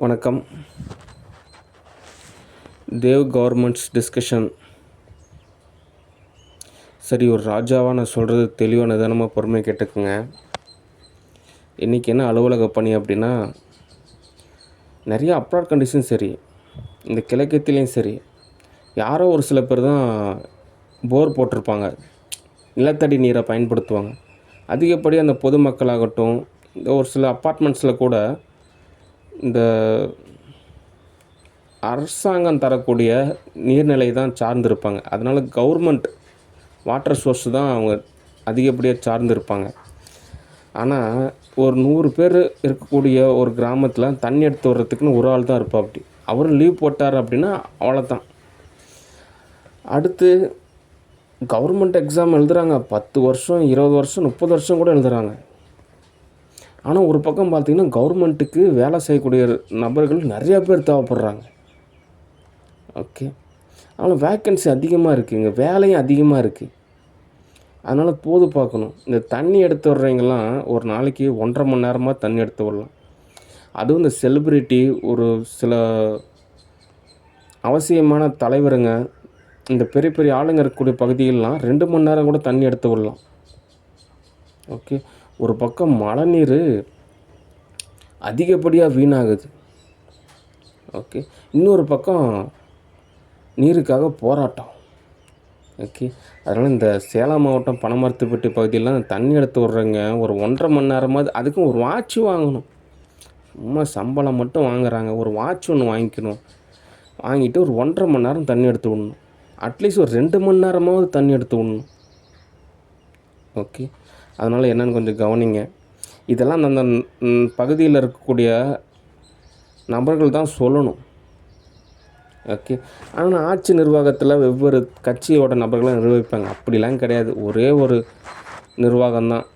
வணக்கம். Dev governments discussion. சரி, ஒரு ராஜாவாக நான் சொல்கிறது தெளிவாக நிதானமாக பொறுமையாக கேட்டுக்குங்க. இன்றைக்கி என்ன அலுவலக பணி அப்படின்னா, நிறையா அப்ராட் கண்டிஷன் சரி, இந்த கிழக்கத்திலையும் சரி, யாரோ ஒரு சில பேர் தான் போர் போட்டிருப்பாங்க, நிலத்தடி நீரை பயன்படுத்துவாங்க. அதிகப்படி அந்த பொதுமக்களாகட்டும், இந்த ஒரு சில அப்பார்ட்மெண்ட்ஸில் கூட இந்த அரசாங்கம் தரக்கூடிய நீர்நிலை தான் சார்ந்திருப்பாங்க. அதனால் கவர்மெண்ட் வாட்டர் சோர்ஸ் தான் அவங்க அதிகப்படியாக சார்ந்திருப்பாங்க. ஆனால் ஒரு 100 பேர் இருக்கக்கூடிய ஒரு கிராமத்தில் தண்ணி எடுத்து வர்றதுக்குன்னு ஒரு ஆள் தான் இருப்பாப்படி. அவரும் லீவ் போட்டார் அப்படின்னா அவ்வளோதான். அடுத்து கவர்மெண்ட் எக்ஸாம் எழுதுகிறாங்க. 10 வருஷம், 20 வருஷம், 30 வருஷம் கூட எழுதுகிறாங்க. ஆனால் ஒரு பக்கம் பார்த்திங்கன்னா கவர்மெண்ட்டுக்கு வேலை செய்யக்கூடிய நபர்கள் நிறையா பேர் தேவைப்படுறாங்க. ஓகே, ஆனால் வேக்கன்சி அதிகமாக இருக்குதுங்க, வேலையும் அதிகமாக இருக்குது. அதனால் போது பார்க்கணும். இந்த தண்ணி எடுத்து வர்றவங்கெல்லாம் ஒரு நாளைக்கு 1.5 மணி நேரமாக தண்ணி எடுத்து வரலாம். அதுவும் இந்த செலிப்ரிட்டி, ஒரு சில அவசியமான தலைவருங்க, இந்த பெரிய பெரிய ஆளுங்க இருக்கக்கூடிய பகுதிகளெலாம் 2 மணி நேரம் கூட தண்ணி எடுத்து வரலாம். ஓகே, ஒரு பக்கம் மழைநீர் அதிகப்படியாக வீணாகுது. ஓகே, இன்னொரு பக்கம் நீருக்காக போராட்டம். ஓகே, அதனால் இந்த சேலம் மாவட்டம் பனமரத்துப்பட்டி பகுதியெல்லாம் தண்ணி எடுத்து விட்றவங்க ஒரு 1.5 மணி நேரமாவது, அதுக்கும் ஒரு வாட்ச் வாங்கணும். சும்மா சம்பளம் மட்டும் வாங்குறாங்க, ஒரு வாட்ச் ஒன்று வாங்கிக்கணும். வாங்கிட்டு ஒரு 1.5 மணி நேரம் தண்ணி எடுத்து விடணும். அட்லீஸ்ட் ஒரு 2 மணி நேரமாவது தண்ணி எடுத்து விடணும். ஓகே, அதனால் என்னென்னு கொஞ்சம் கவனிங்க. இதெல்லாம் அந்த பகுதியில் இருக்கக்கூடிய நபர்கள் தான் சொல்லணும். ஓகே, ஆனால் ஆட்சி நிர்வாகத்தில் வெவ்வேறு கட்சியோட நபர்களை நிர்வகிப்பாங்க. அப்படிலாம் கிடையாது. ஒரே ஒரு நிர்வாகம்தான்.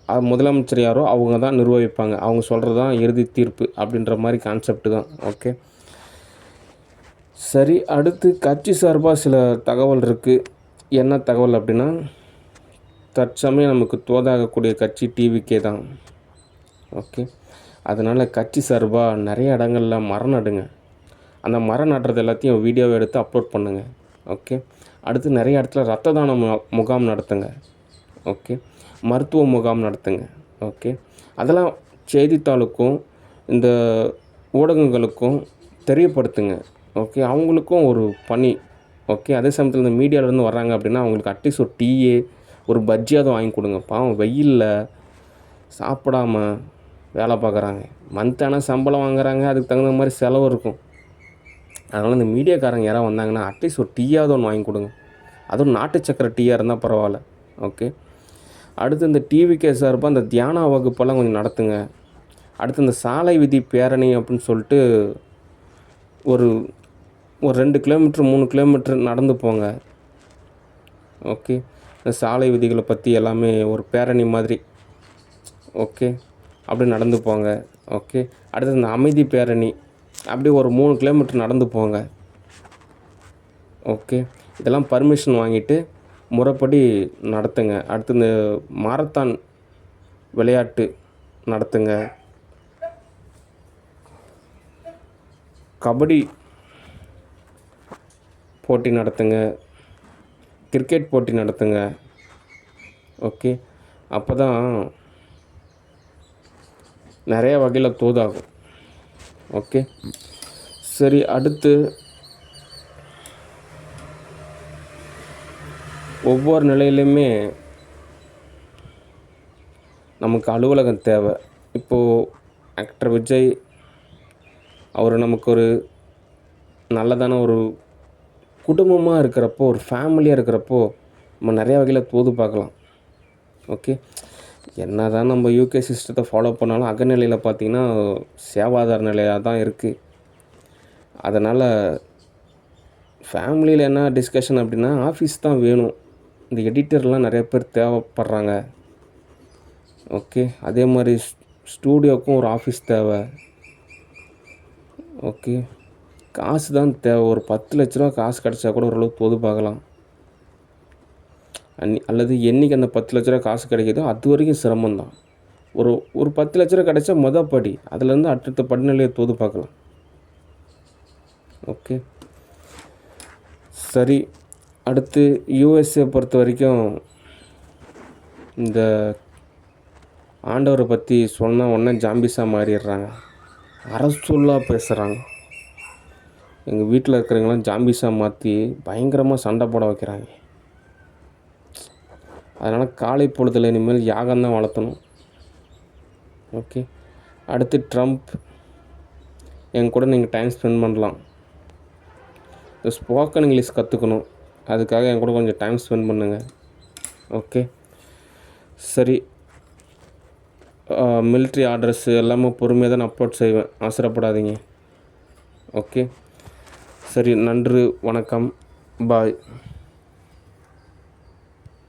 அது முதலமைச்சர் யாரோ அவங்க தான் நிர்வகிப்பாங்க. அவங்க சொல்கிறது தான் இறுதி தீர்ப்பு அப்படின்ற மாதிரி கான்செப்ட் தான். ஓகே, சரி. அடுத்து கட்சி சார்பாக சில தகவல் இருக்குது. என்ன தகவல் அப்படின்னா, தற்சமயம் நமக்கு தோதாகக்கூடிய கட்சி டிவிகே தான். ஓகே, அதனால் கட்சி சார்பாக நிறைய இடங்களில் மரம் நடுங்க. அந்த மரம் நடுறது எல்லாத்தையும் வீடியோவை எடுத்து அப்லோட் பண்ணுங்கள். ஓகே, அடுத்து நிறைய இடத்துல ரத்த தான முகாம் நடத்துங்க. ஓகே, மருத்துவ முகாம் நடத்துங்க. ஓகே, அதெல்லாம் செய்தித்தாளுக்கும் இந்த ஊடகங்களுக்கும் தெரியப்படுத்துங்க. ஓகே, அவங்களுக்கும் ஒரு பணி. ஓகே, அதே சமயத்தில் இந்த மீடியாவிலேருந்து வர்றாங்க அப்படின்னா அவங்களுக்கு அட்லீஸ்ட் ஒரு டீயே, ஒரு பஜ்ஜியாவது வாங்கி கொடுங்க. பாவம் வெயிலில் சாப்பிடாம வேலை பார்க்குறாங்க. மந்த்தான சம்பளம் வாங்குறாங்க, அதுக்கு தகுந்த மாதிரி செலவு இருக்கும். அதனால் இந்த மீடியாக்காரங்க யாராவது வந்தாங்கன்னா அட்லீஸ்ட் ஒரு டீயாவது ஒன்று வாங்கி கொடுங்க. அதுவும் நாட்டு சக்கரை டீயாக இருந்தால் பரவாயில்ல. ஓகே, அடுத்து இந்த டிவிகே சார்பாக இந்த தியான வகுப்பெல்லாம் கொஞ்சம் நடத்துங்க. அடுத்து இந்த சாலை விதி பேரணி அப்படின்னு சொல்லிட்டு ஒரு 2 கிலோமீட்டர் 3 கிலோமீட்டர் நடந்து போங்க. ஓகே, இந்த சாலை விதிகளை பற்றி எல்லாமே ஒரு பேரணி மாதிரி. ஓகே, அப்படி நடந்து போங்க. ஓகே, அடுத்து இந்த அமைதி பேரணி, அப்படி ஒரு 3 கிலோமீட்டர் நடந்து போங்க. ஓகே, இதெல்லாம் பர்மிஷன் வாங்கிட்டு முறைப்படி நடத்துங்க. அடுத்து இந்த மாரத்தான் விளையாட்டு நடத்துங்க. கபடி போட்டி நடத்துங்க. கிரிக்கெட் போட்டி நடத்துங்க. ஓகே, அப்போ தான் நிறைய வகையில் தோதாகும். ஓகே, சரி. அடுத்து ஒவ்வொரு நிலையிலையுமே நமக்கு அலுவலகம் தேவை. இப்போது ஆக்டர் விஜய் அவர் நமக்கு ஒரு நல்லதான ஒரு குடும்பமாக இருக்கிறப்போ, ஒரு ஃபேமிலியாக இருக்கிறப்போ நம்ம நிறையா வகையில் தோது பார்க்கலாம். ஓகே, என்ன தான் நம்ம யூகே சிஸ்டத்தை ஃபாலோ பண்ணாலும் அகநிலையில் பார்த்திங்கன்னா சேவாதார நிலையாக தான் இருக்குது. அதனால் ஃபேமிலியில் என்ன டிஸ்கஷன் அப்படின்னா, ஆஃபீஸ் தான் வேணும். இந்த எடிட்டர்லாம் நிறைய பேர் தேவைப்படுறாங்க. ஓகே, அதே மாதிரி ஸ்டூடியோவுக்கும் ஒரு ஆஃபீஸ் தேவை. ஓகே, காசு தான் தேவை. ஒரு 10 லட்ச ரூபா காசு கிடச்சா கூட ஓரளவுக்கு பொது பார்க்கலாம். அல்லது என்றைக்கு அந்த 10 லட்ச ரூபா காசு கிடைக்கிதோ அது வரைக்கும் சிரமம்தான். ஒரு ஒரு 10 லட்ச ரூபா கிடைச்சா படி. அதுலேருந்து அடுத்தடுத்த படிநிலையை தோது பார்க்கலாம். ஓகே. சரி, அடுத்து யூஎஸ்ஏ பொறுத்த வரைக்கும் இந்த ஆண்டவரை பற்றி சொன்ன உடனே ஜாம்பிஸாக மாறிடுறாங்க. அரசொல்லாக பேசுகிறாங்க. எங்கள் வீட்டில் இருக்கிறவங்களாம் ஜாம்பிஸாக மாற்றி பயங்கரமாக சண்டை போட வைக்கிறாங்க. அதனால் காலை பொழுதில் இனிமேல் யாகம்தான் வளர்த்தணும். ஓகே. அடுத்து ட்ரம்ப், என் கூட நீங்கள் டைம் ஸ்பெண்ட் பண்ணலாம். இந்த ஸ்போக்கன் இங்கிலீஷ் கற்றுக்கணும், அதுக்காக என் கூட கொஞ்சம் டைம் ஸ்பெண்ட் பண்ணுங்கள். ஓகே. சரி, மிலிட்ரி ஆர்டர்ஸு எல்லாமே பொறுமையாக தான் நான் அப்லோட் செய்வேன், அவசரப்படாதீங்க. ஓகே. சரி, நன்றி, வணக்கம், பாய்.